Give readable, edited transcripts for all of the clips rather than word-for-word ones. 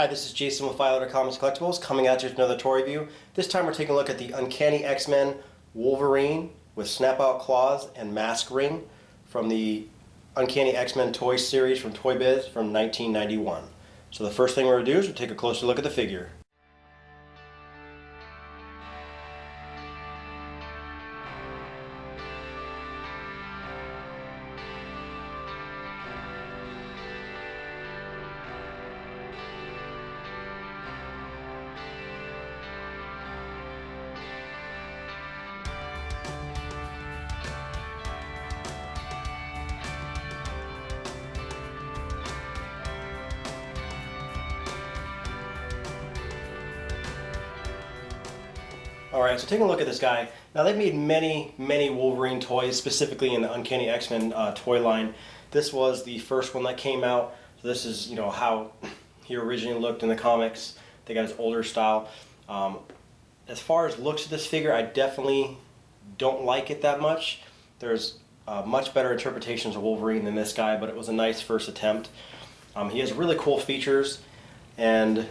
Hi, this is Jason with Comics Collectibles coming at you with another toy review. This time we're taking a look at the Uncanny X-Men Wolverine with snap-out claws and mask ring from the Uncanny X-Men toy series from Toy Biz from 1991. So the first thing we're going to do is we'll take a closer look at the figure. Alright, so taking a look at this guy. Now they've made many Wolverine toys, specifically in the Uncanny X-Men toy line. This was the first one that came out. So this is, how he originally looked in the comics. They got his older style. As far as looks of this figure, I definitely don't like it that much. There's much better interpretations of Wolverine than this guy, but it was a nice first attempt. He has really cool features, and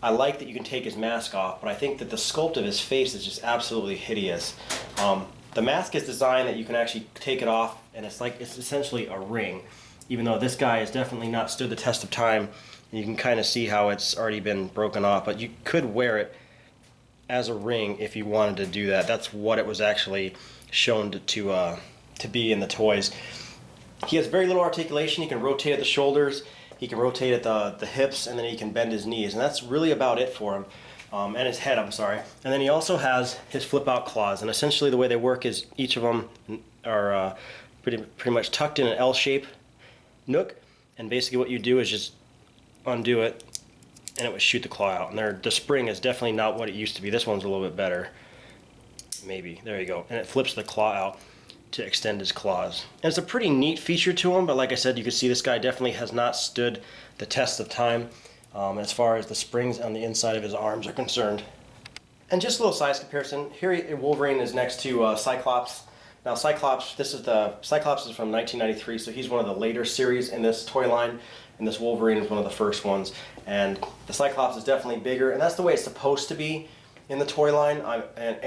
I like that you can take his mask off, but I think that the sculpt of his face is just absolutely hideous. The mask is designed that you can actually take it off, and it's essentially a ring, even though this guy has definitely not stood the test of time. You can kind of see how it's already been broken off, but you could wear it as a ring if you wanted to do that. That's what it was actually shown to be in the toys. He has very little articulation. He can rotate at the shoulders. He can rotate at the hips, and then he can bend his knees, and that's really about it for him. And his head, I'm sorry. And then he also has his flip-out claws, and essentially the way they work is each of them are pretty much tucked in an L-shape nook, and basically what you do is just undo it, and it would shoot the claw out. And the spring is definitely not what it used to be. This one's a little bit better. Maybe. There you go. And it flips the claw out to extend his claws. And it's a pretty neat feature to him, but like I said, you can see this guy definitely has not stood the test of time as far as the springs on the inside of his arms are concerned. And just a little size comparison, here Wolverine is next to Cyclops. Now Cyclops is from 1993, so he's one of the later series in this toy line, and this Wolverine is one of the first ones. And the Cyclops is definitely bigger, and that's the way it's supposed to be in the toy line. And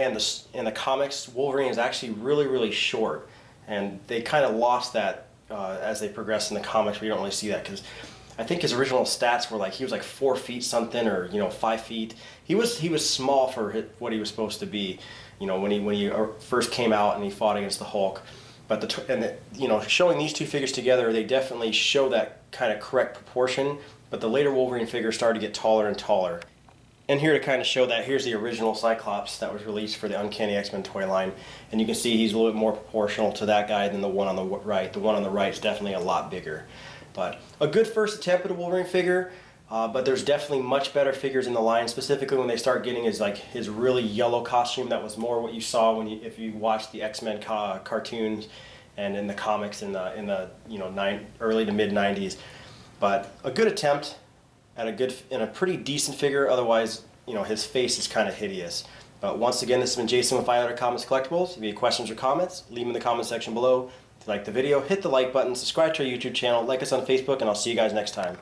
in the comics, Wolverine is actually really short, and they kind of lost that as they progressed in the comics. We don't really see that because I think his original stats were he was like 4 feet something, or 5 feet. He was small for what he was supposed to be, when he first came out and he fought against the Hulk. But showing these two figures together, they definitely show that kind of correct proportion. But the later Wolverine figures started to get taller and taller. And here to kind of show that, here's the original Cyclops that was released for the Uncanny X-Men toy line. And you can see he's a little bit more proportional to that guy than the one on the right. The one on the right is definitely a lot bigger. But a good first attempt at a Wolverine figure, but there's definitely much better figures in the line, specifically when they start getting his really yellow costume. That was more what you saw if you watched the X-Men cartoons and in the comics in the early to mid 90s. But a good attempt at a pretty decent figure. Otherwise, his face is kind of hideous. But once again, this has been Jason with Comics Collectibles. If you have questions or comments, leave them in the comment section below. If you like the video, hit the like button, subscribe to our YouTube channel, like us on Facebook, and I'll see you guys next time.